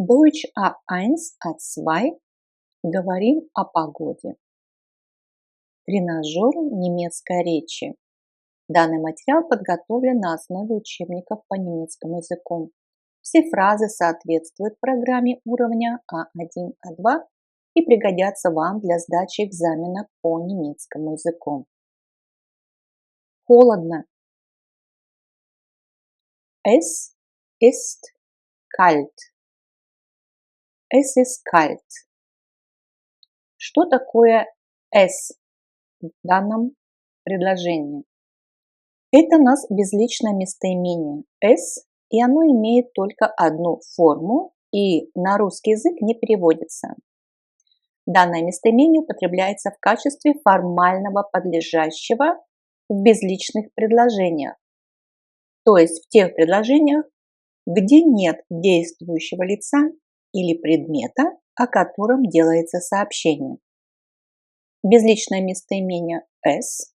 Deutsch A1, A2. Говорим о погоде. Тренажер немецкой речи. Данный материал подготовлен на основе учебников по немецкому языку. Все фразы соответствуют программе уровня А1, А2 и пригодятся вам для сдачи экзамена по немецкому языку. Холодно. Es ist kalt. Es ist kalt. Что такое es в данном предложении? Это у нас безличное местоимение es, и оно имеет только одну форму и на русский язык не переводится. Данное местоимение употребляется в качестве формального подлежащего в безличных предложениях, то есть в тех предложениях, где нет действующего лица или предмета, о котором делается сообщение. Безличное местоимение es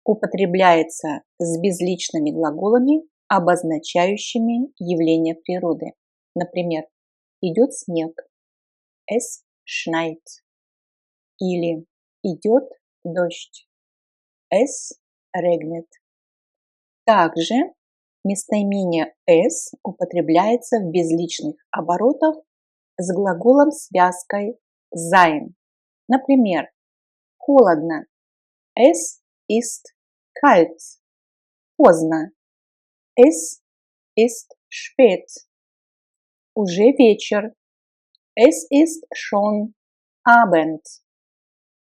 употребляется с безличными глаголами, обозначающими явления природы. Например, идет снег, es schneit, или идет дождь, es regnet. Также местоимение es употребляется в безличных оборотах с глаголом-связкой sein. Например, холодно, es ist kalt. Поздно, es ist spät. Уже вечер, es ist schon Abend.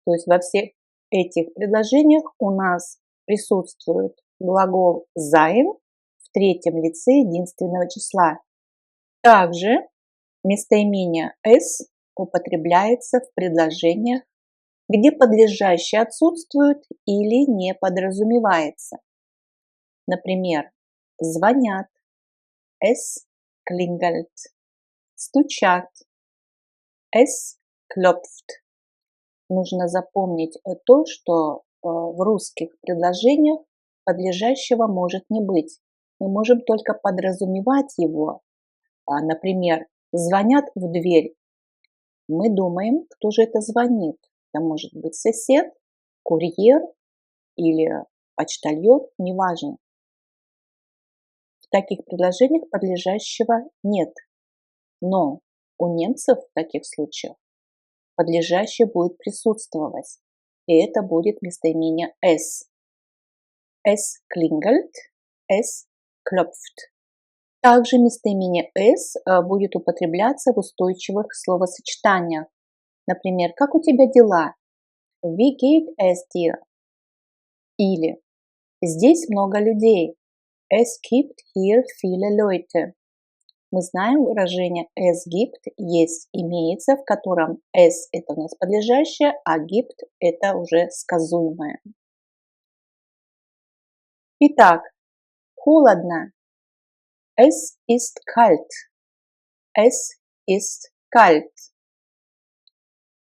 То есть во всех этих предложениях у нас присутствует глагол sein в третьем лице единственного числа. Также местоимение es употребляется в предложениях, где подлежащее отсутствует или не подразумевается. Например, звонят, es klingelt, стучат, es klopft. Нужно запомнить то, что в русских предложениях подлежащего может не быть. Мы можем только подразумевать его. Например, звонят в дверь. Мы думаем, кто же это звонит. Это может быть сосед, курьер или почтальон, неважно. В таких предложениях подлежащего нет. Но у немцев в таких случаях подлежащее будет присутствовать. И это будет местоимение es. Es klingelt, es klopft. Также местоимение es будет употребляться в устойчивых словосочетаниях. Например, как у тебя дела? Wie geht es dir? Или здесь много людей. Es gibt hier viele Leute. Мы знаем выражение es gibt, есть, имеется, в котором es это у нас подлежащее, а gibt это уже сказуемое. Итак, холодно. Es ist kalt. Es ist kalt.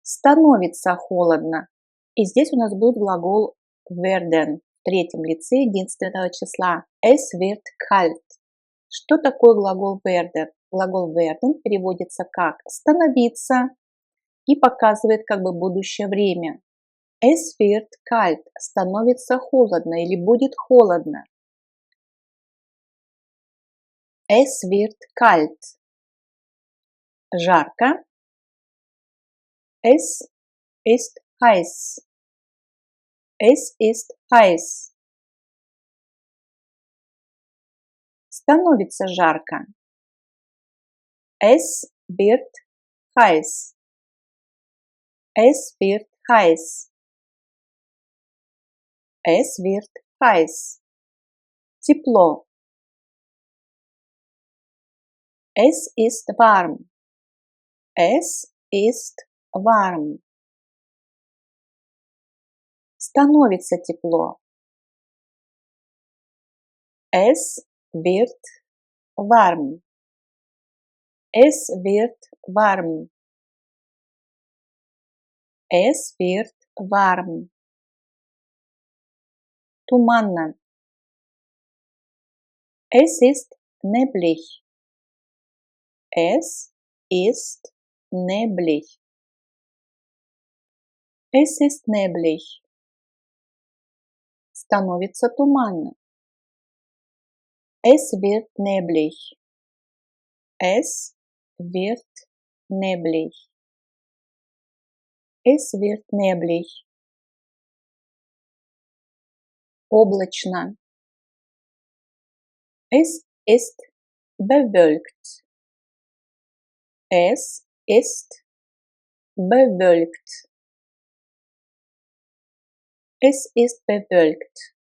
Становится холодно. И здесь у нас будет глагол werden в третьем лице единственного числа. Es wird kalt. Что такое глагол werden? Глагол werden переводится как становиться и показывает как бы будущее время. Es wird kalt. Становится холодно или будет холодно. Es wird kalt. Жарко. Es ist heiß. Es ist heiß. Становится жарко. Es wird heiß. Es wird heiß. Es wird heiß. Тепло. Es ist warm. Es ist warm. Становится тепло. Es wird warm. Es wird warm. Es wird warm. Туманно. Es ist neblig. Es ist neblig. Es ist neblig. Становится туманно. Es wird neblig. Es wird neblig. Es wird neblig. Облачно. Es ist bewölkt. Es ist bewölkt. Es ist bewölkt.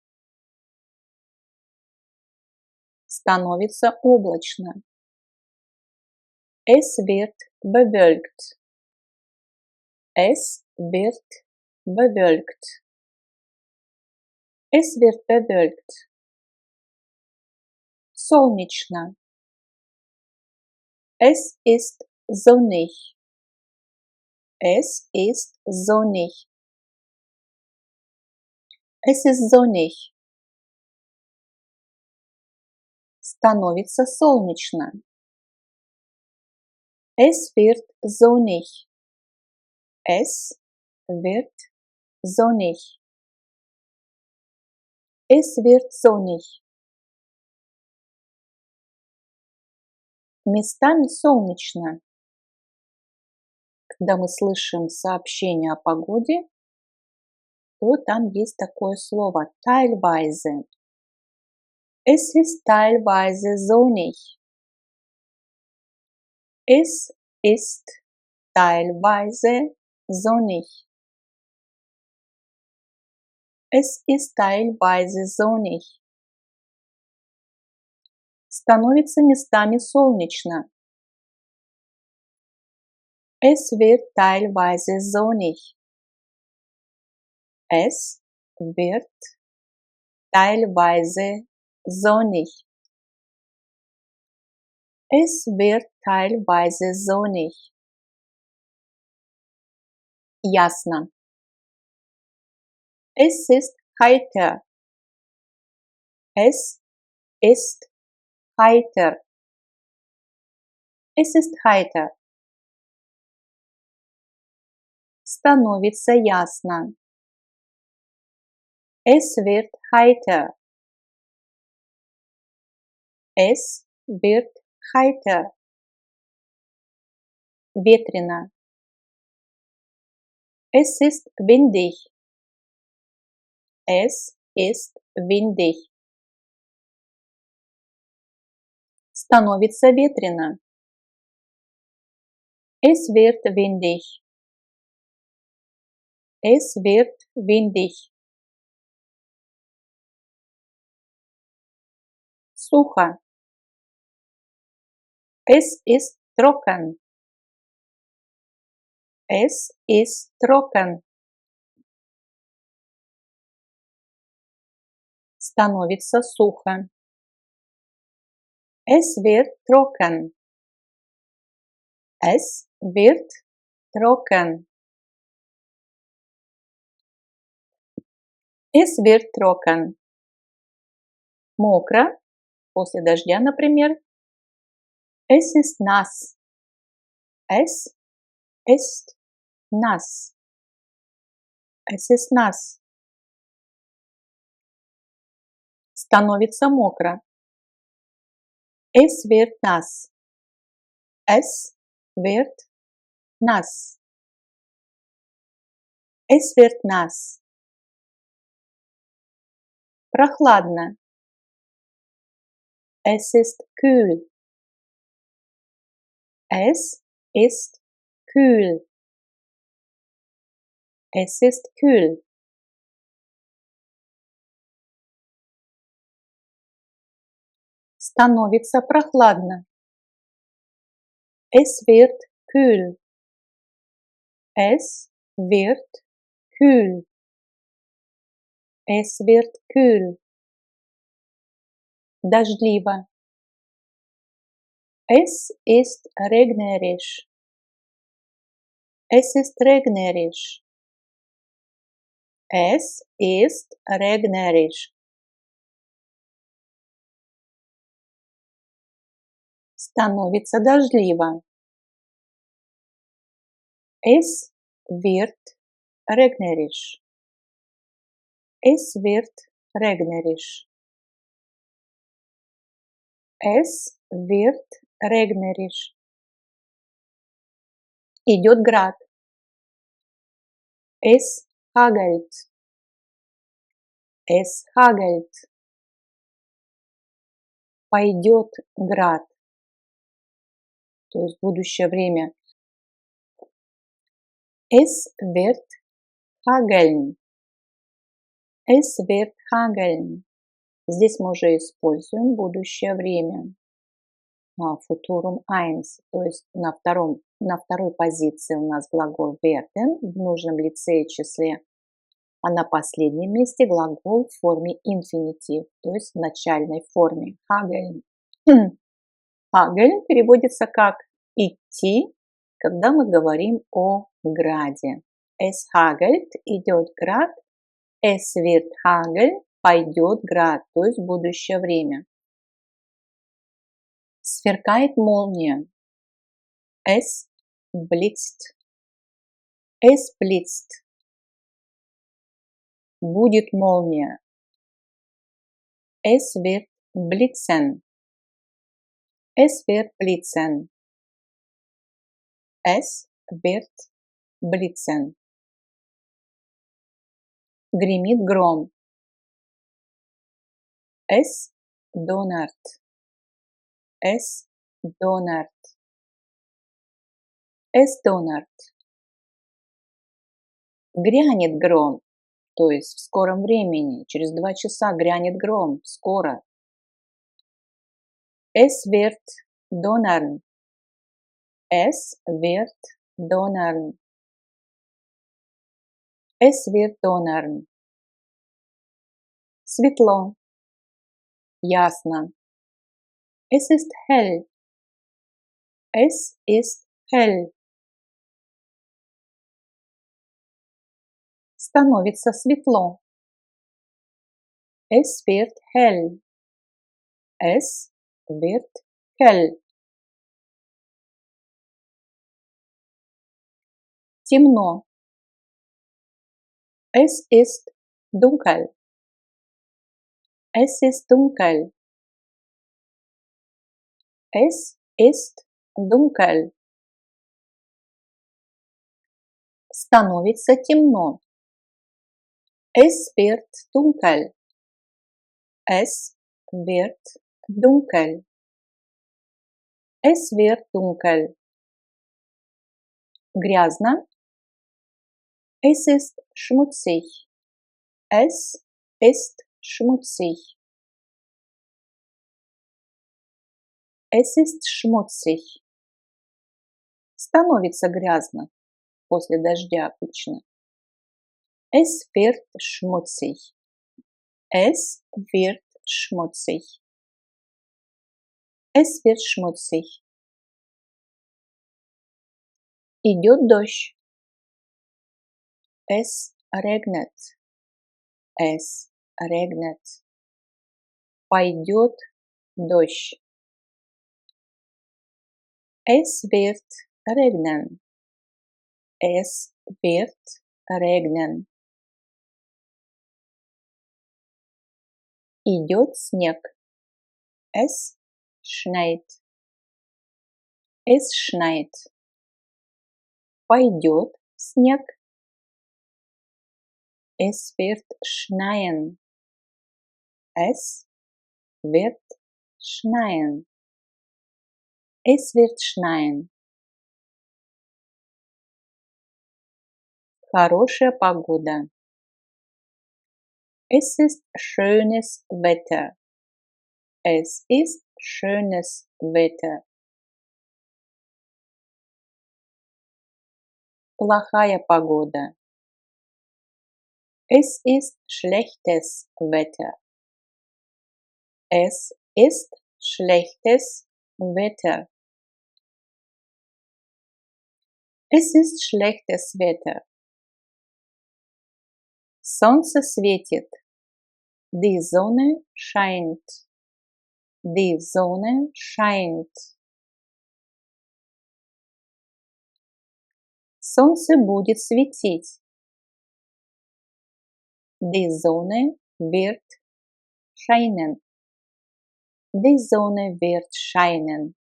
Становится облачно. Es wird bewölkt. Es wird bewölkt. Es wird bewölkt. Солнечно. Es ist sonnig. Es ist sonnig. Es ist sonnig. Становится солнечно. Es wird sonnig. Es wird sonnig. Es wird sonnig. Местами солнечно. Когда мы слышим сообщение о погоде, то там есть такое слово teilweise. Es ist teilweise sonnig. Es ist teilweise sonnig. Es ist teilweise sonnig. Становится местами солнечно. Es wird teilweise sonnig. Es wird teilweise sonnig. Es wird teilweise sonnig. Ясно. Es ist heiter. Es ist heiter. Es ist heiter. Становится ясно. Es wird heiter. Es wird heiter. Ветрено. Es ist windig. Es ist windig. Становится ветрено. Es wird windig. Es wird windig. Сухо. Es ist trocken. Es ist trocken. Становится сухо. Es wird trocken. Es wird trocken. Es wird trocken. Мокро. После дождя, например. Es ist nass. Es ist nass. Es ist nass. Становится мокро. Es wird nass. Es wird nass. Es wird nass. Прохладно. Es ist kühl. Es ist kühl. Es ist kühl. Становится прохладно. Es wird kühl. Es wird kühl. Es wird kühl. Дождливо. Es ist regnerisch. Es ist regnerisch. Es ist regnerisch. Становится дождливо. Es wird regnerisch. Es wird regnerisch. Es wird regnerisch. Идет град. Es hagelt. Es hagelt. Пойдет град. То есть будущее время. Es wird hageln. Es wird hageln. Здесь мы уже используем будущее время. Futurum 1, то есть на второй позиции у нас глагол werden в нужном лице и числе, а на последнем месте глагол в форме инфинитив, то есть в начальной форме. Hageln. Hageln переводится как идти, когда мы говорим о граде. Es hagelt, идет град. Es wird hageln, пойдет град, то есть будущее время. Сверкает молния. Es blitzt. Es blitzt. Будет молния. Es wird blitzen. Es wird blitzen. Es wird blitzen. Гремит гром. Es donnert. Es donnert. Es donnert. Грянет гром, то есть в скором времени, через 2 часа грянет гром, скоро. Es wird donnern. Es wird donnern. Es wird donnern. Светло. Ясно. Es ist hell. Es ist hell. Становится светло. Es wird hell. Es wird hell. Темно. Es ist dunkel. Es ist dunkel. Es ist dunkel. Становится темно. Es wird dunkel. Es wird dunkel. Es wird dunkel. Грязно. Es ist schmutzig. Es ist schmutzig. Es ist schmutzig. Становится грязно после дождя обычно. Es wird schmutzig. Es wird schmutzig. Es wird schmutzig. Идет дождь. Es regnet. Es regnet. Пойдет дождь. Es wird regnen. Es wird regnen. Идет снег. Es schneit. Es schneit. Пойдет снег. Es wird schneien. Es wird schneien. Es wird schneien. Хорошая погода. Es ist schönes Wetter. Es ist schönes Wetter. Плохая погода. Es ist schlechtes Wetter. Es ist schlechtes Wetter. Es ist schlechtes Wetter. Солнце светит. Die Sonne scheint. Die Sonne scheint. Солнце будет светить. Die Sonne wird scheinen. Die Sonne wird scheinen.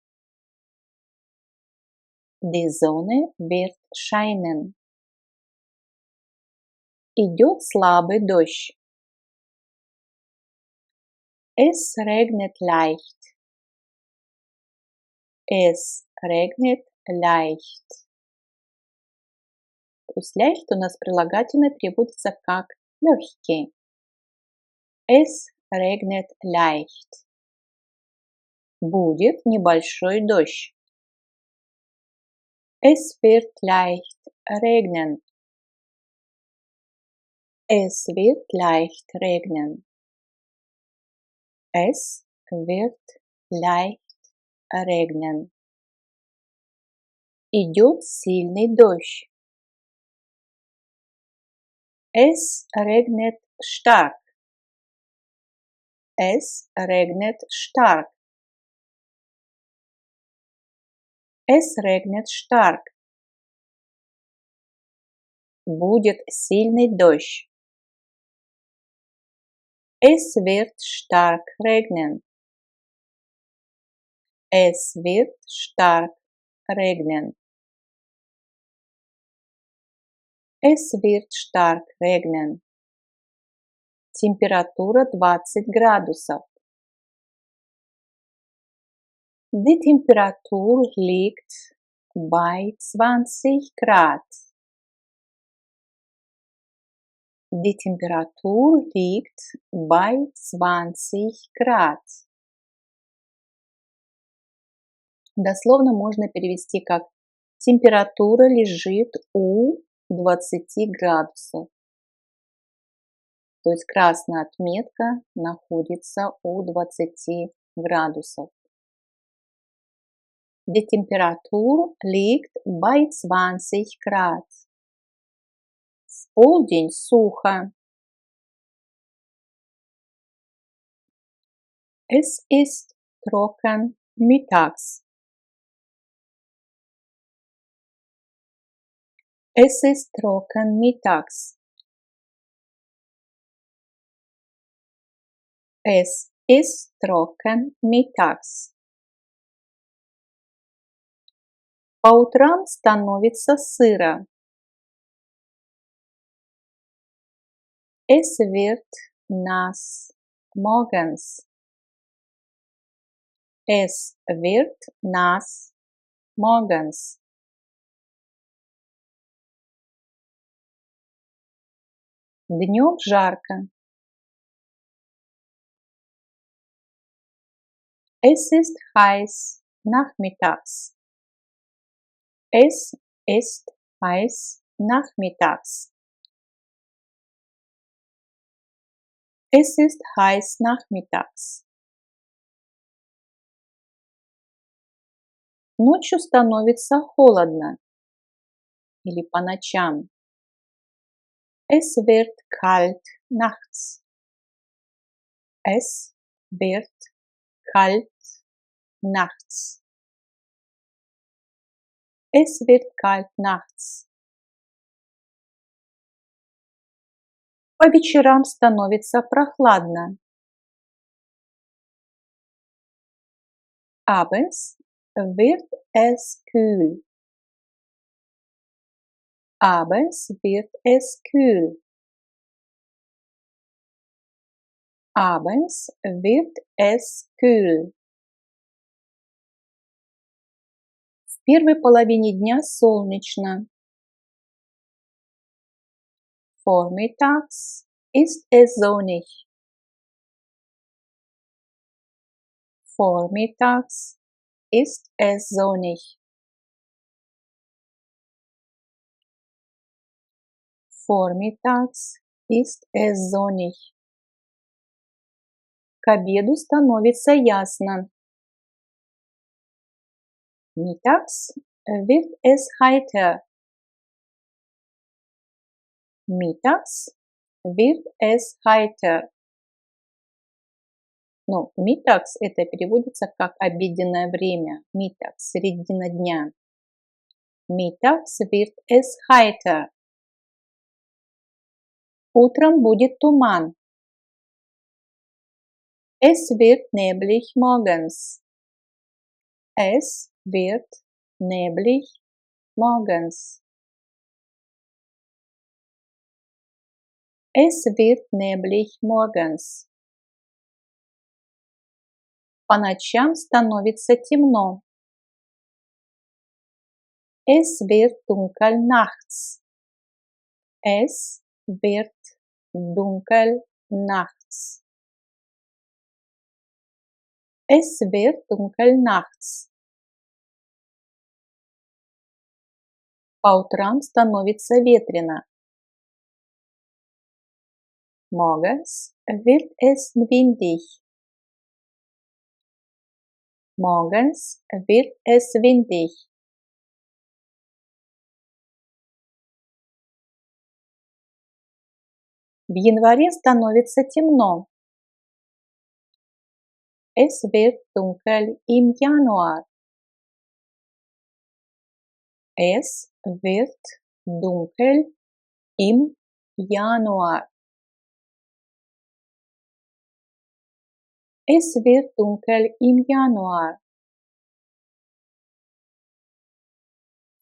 Die Sonne wird scheinen. Идет слабый дождь. Es regnet leicht. Es regnet leicht. То есть leicht у нас прилагательное переводится как легкий. Es regnet leicht. Будет небольшой дождь. Es wird leicht regnen. Es wird leicht regnen. Es wird leicht regnen. Идет сильный дождь. Es regnet stark. Es regnet stark. Es regnet stark. Будет сильный дождь. Es wird stark regnen. Es wird stark regnen. Es wird stark regnen. Температура 20 градусов. Die Temperatur liegt bei 20 Grad. Die Temperatur liegt bei 20 Grad. Дословно можно перевести как температура лежит у 20 градусов. То есть красная отметка находится у 20 градусов. Die Temperatur liegt bei 20 Grad. В полдень сухо. Es ist trocken mittags. Es ist trocken mittags. Es ist trocken mittags. По утрам становится сыро. Es wird nass morgens. Es wird nass morgens. Днем жарко. Es ist heiß nachmittags. Es ist heiß nachmittags. Es ist heiß nachmittags. Ночью становится холодно. Или по ночам. Es wird kalt nachts. Es wird kalt nachts. Es wird kalt nachts. По вечерам становится прохладно. Abends wird es kühl. Abends wird es kühl. Abends wird es kühl. В первой половине дня солнечно. Vormittags ist es sonnig. Vormittags ist es sonnig. Vormittags ist es sonnig. К обеду становится ясно. Mittags wird es heiter. Mittags wird es heiter. Ну, mittags это переводится как обеденное время. Mittags, середина дня. Mittags wird es heiter. Утром будет туман. Es wird neblig morgens. Es wird neblig morgens. Es wird neblig morgens. По ночам становится темно. Es wird dunkel nachts. Es wird dunkel nachts. Es wird dunkel nachts. По утрам становится ветрено. Morgens wird es windig. Morgens wird es windig. В январе становится темно. Es wird dunkel im Januar. Es wird dunkel im Januar. Es wird dunkel im Januar.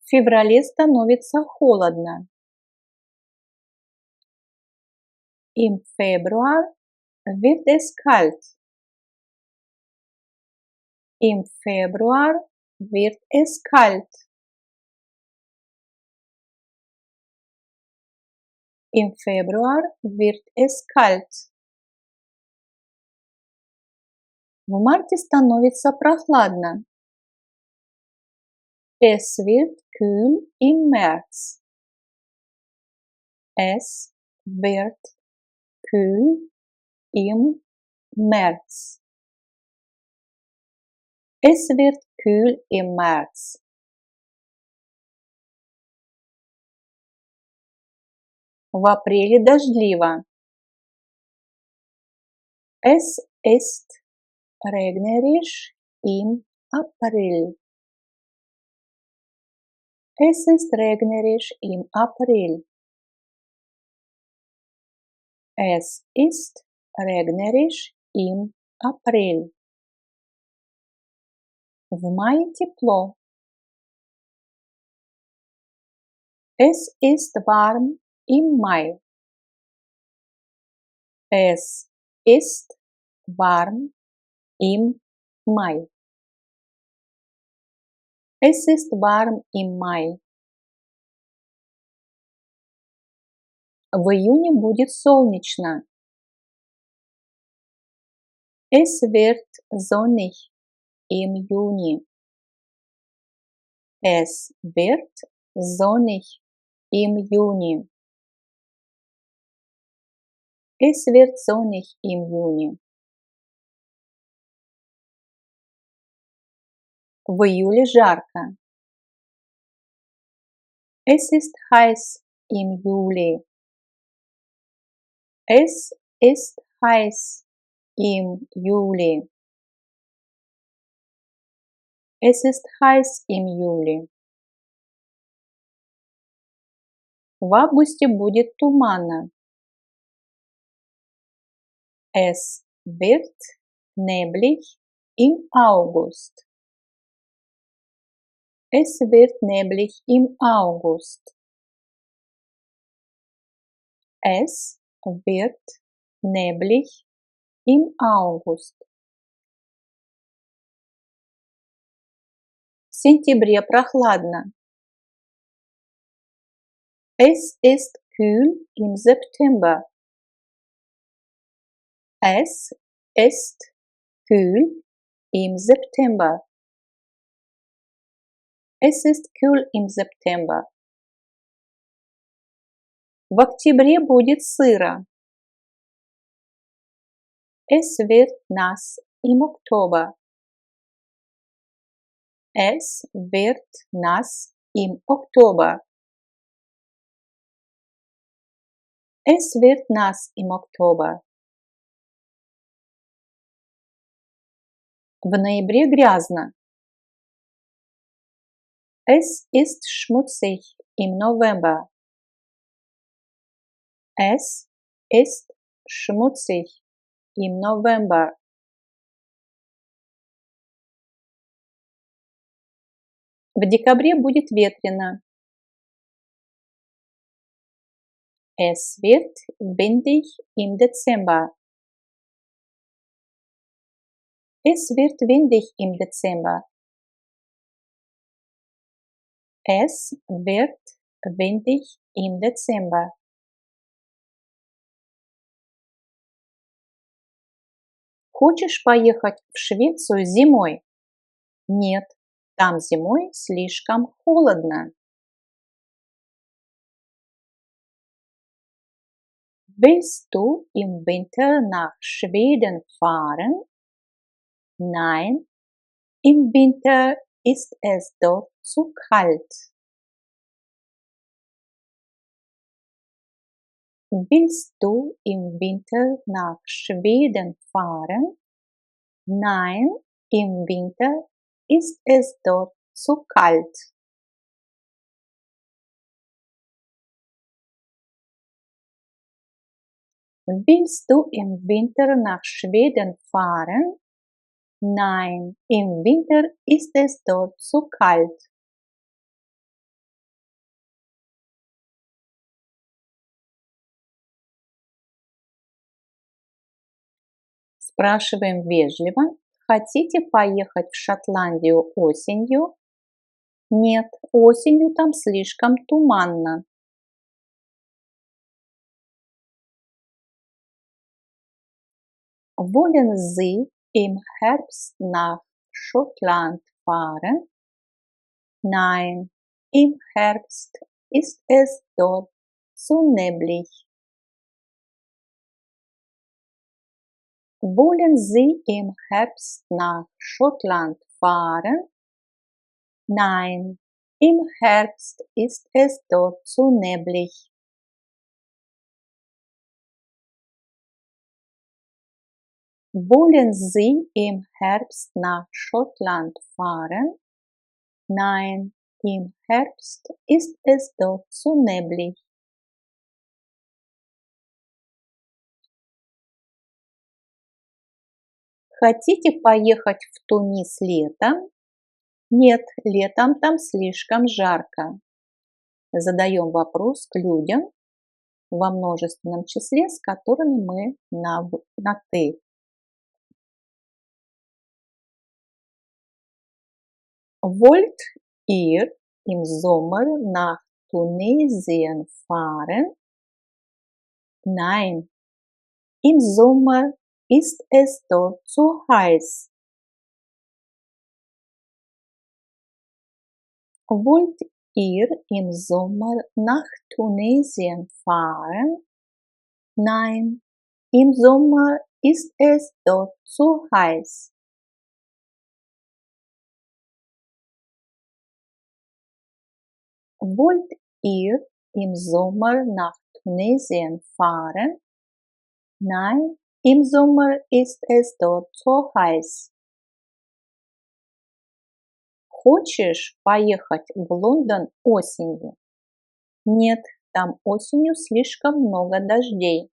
В феврале становится холодно. Im Februar wird es kalt. Im Februar wird es kalt. Im Februar wird es kalt. В марте становится прохладно. Es wird kühl im März. Es wird kühl im März. Es wird kühl im März. В апреле дождливо. Es ist regnerisch im April. Es ist regnerisch im April. Es ist regnerisch im April. В мае тепло. Es ist warm im Mai. Es ist warm im Mai. Es ist warm im Mai. В июне будет солнечно. Es wird sonnig im Juni. Es wird sonnig im Juni. Es wird sonnig im Juni. В июле жарко. Es ist heiß im Juli. Es ist heiß im Juli. Es ist heiß im Juli. В августе будет туманно. Es wird neblig im August. Es wird neblig im August. Es wird neblig im August. В сентябре прохладно. Es ist kühl im September. Es ist kühl im September. Es ist kühl im September. В октябре будет сыро. Es wird nass im Oktober. Es wird nass im Oktober. Es wird nass im Oktober. В ноябре грязно. Es ist schmutzig im November. Es ist schmutzig im November. В декабре будет ветрено. Es wird windig im Dezember. Es wird windig im Dezember. Es wird windig im Dezember. Хочешь поехать в Швецию зимой? Нет, там зимой слишком холодно. Willst du im Winter nach Schweden fahren? Nein, im Winter ist es dort zu kalt. Willst du im Winter nach Schweden fahren? Nein, im Winter ist es dort zu kalt. Willst du im Winter nach Schweden fahren? Nein, im Winter ist es dort zu kalt. Спрашиваем вежливо. Хотите поехать в Шотландию осенью? Нет, осенью там слишком туманно. Wollen Sie im Herbst nach Schottland fahren? Nein, im Herbst ist es dort zu neblig. Wollen Sie im Herbst nach Schottland fahren? Nein, im Herbst ist es dort zu neblig. Wollen Sie im Herbst nach Schottland fahren? Nein, im Herbst ist es dort zu neblig. Хотите поехать в Тунис летом? Нет, летом там слишком жарко. Задаем вопрос к людям во множественном числе, с которыми мы на «ты». Wollt ihr im Sommer nach Tunesien fahren? Nein, im Sommer ist es dort zu heiß. Wollt ihr im Sommer nach Tunesien fahren? Nein, im Sommer ist es dort zu heiß. Wollt ihr im Sommer nach Tunesien fahren? Nein, im Sommer ist es dort zu heiß. Хочешь поехать в Лондон осенью? Нет, там осенью слишком много дождей.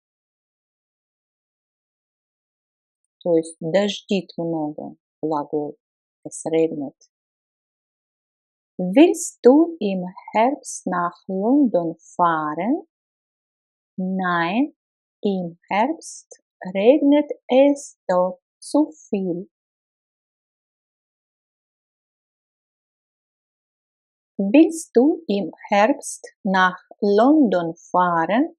То есть дождит много, глагол. Es regnet. Willst du im Herbst nach London fahren? Nein, im Herbst regnet es dort zu viel. Willst du im Herbst nach London fahren?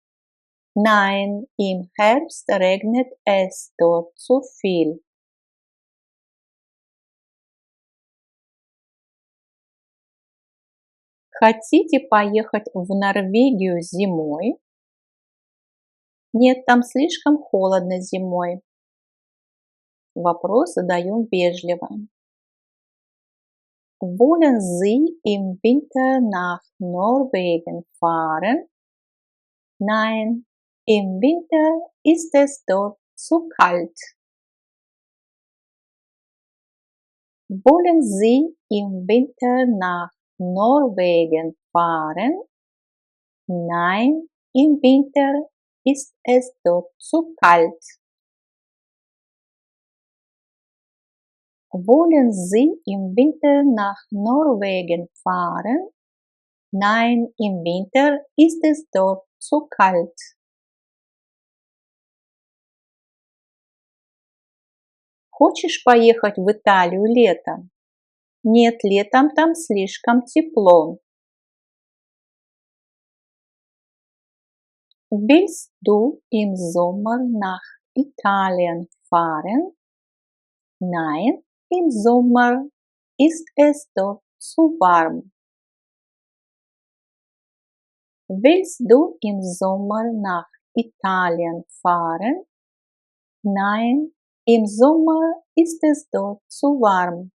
Nein, im Herbst regnet es dort zu viel. Хотите поехать в Норвегию зимой? Нет, там слишком холодно зимой. Вопрос задаем вежливо. Wollen Sie im Winter nach Norwegen fahren? Nein, im Winter ist es dort zu kalt. Wollen Sie im Winter nach Norwegen fahren? Nein, im Winter ist es dort zu kalt. Wollen Sie im Winter nach Norwegen fahren? Nein, im Winter ist es dort zu kalt. Хочешь поехать в Италию летом? Нет, летом там слишком тепло. Willst du im Sommer nach Italien fahren? Nein, im Sommer ist es dort zu warm. Willst du im Sommer nach Italien fahren? Nein, im Sommer ist es dort zu warm.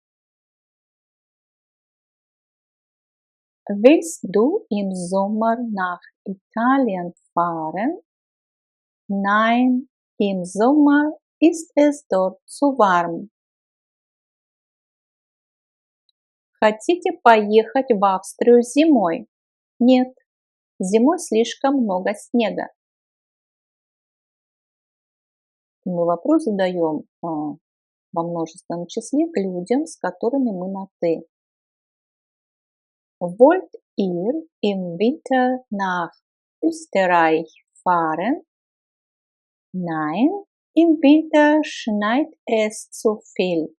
Willst du im Sommer nach Italien fahren? Nein, im Sommer ist es dort zu warm. Хотите поехать в Австрию зимой? Нет, зимой слишком много снега. Мы вопрос задаем во множественном числе к людям, с которыми мы на «ты». Wollt ihr im Winter nach Österreich fahren? Nein, im Winter schneit es zu viel.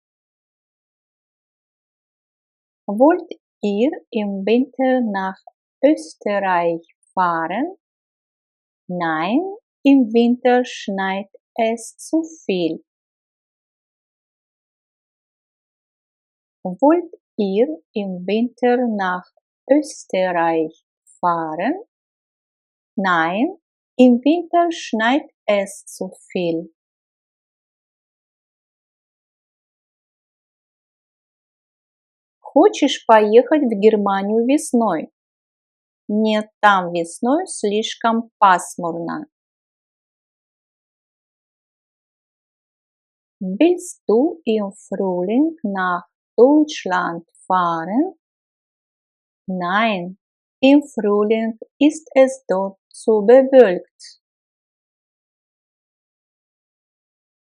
Wollt ihr im Winter nach Österreich fahren? Nein, im Winter schneit es zu viel. Wollt ihr im Winter nach Österreich fahren? Nein, im Winter schneit es zu viel. Хочешь поехать в Германию весной? Нет, там весной слишком пасмурно. Willst du im Frühling nach Deutschland fahren? Nein, im Frühling ist es dort zu bewölkt.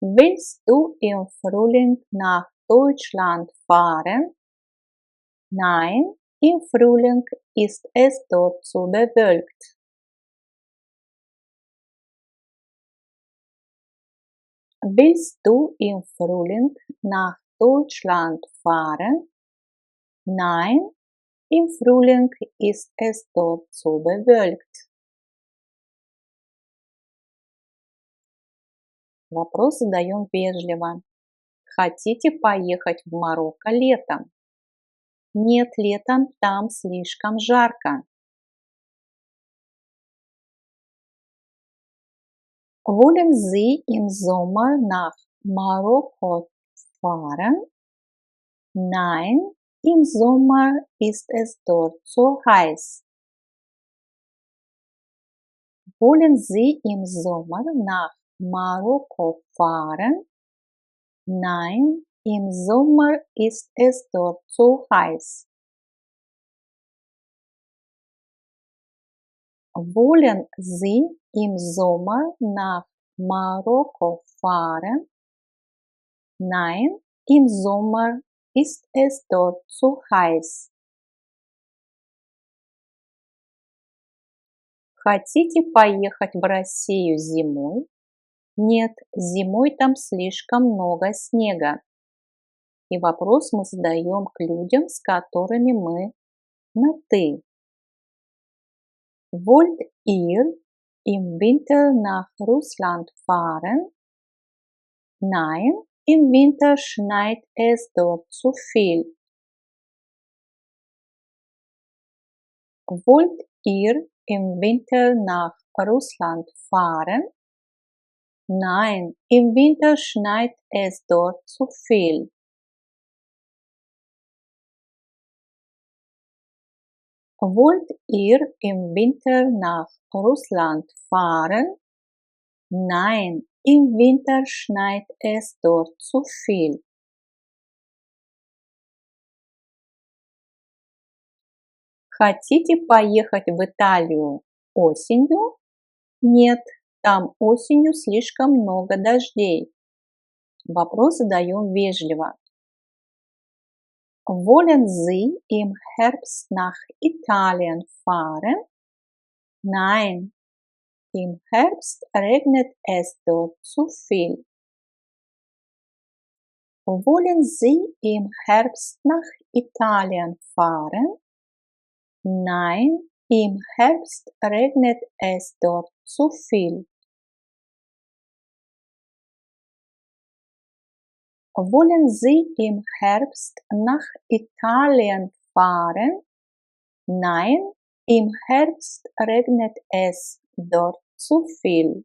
Willst du im Frühling nach Deutschland fahren? Nein, im Frühling ist es dort zu bewölkt. Willst du im Frühling nach Deutschland fahren? Nein, im Frühling ist es dort zu bewölkt. Вопрос задаем вежливо. Хотите поехать в Марокко летом? Нет, летом там слишком жарко. Wollen Sie im Sommer nach Marokko fahren? Nein, im Sommer ist es dort zu heiß. Wollen Sie im Sommer nach Marokko fahren? Nein, im Sommer ist es dort zu heiß. Wollen Sie im Sommer nach Marokko fahren? Nein, im Sommer ist es dort zu heiß. Хотите поехать в Россию зимой? Нет, зимой там слишком много снега. И вопрос мы задаем к людям, с которыми мы на «ты». Wollt ihr im Winter nach Russland fahren? Nein, im Winter schneit es dort zu viel. Wollt ihr im Winter nach Russland fahren? Nein, im Winter schneit es dort zu viel. Wollt ihr im Winter nach Russland fahren? Nein, im Winter schneit es dort zu viel. Хотите поехать в Италию осенью? Нет, там осенью слишком много дождей. Вопрос задаем вежливо. Wollen Sie im Herbst nach Italien fahren? Nein, im Herbst regnet es dort zu viel. Wollen Sie im Herbst nach Italien fahren? Nein, im Herbst regnet es dort zu viel. Wollen Sie im Herbst nach Italien fahren? Nein, im Herbst regnet es dort zu viel.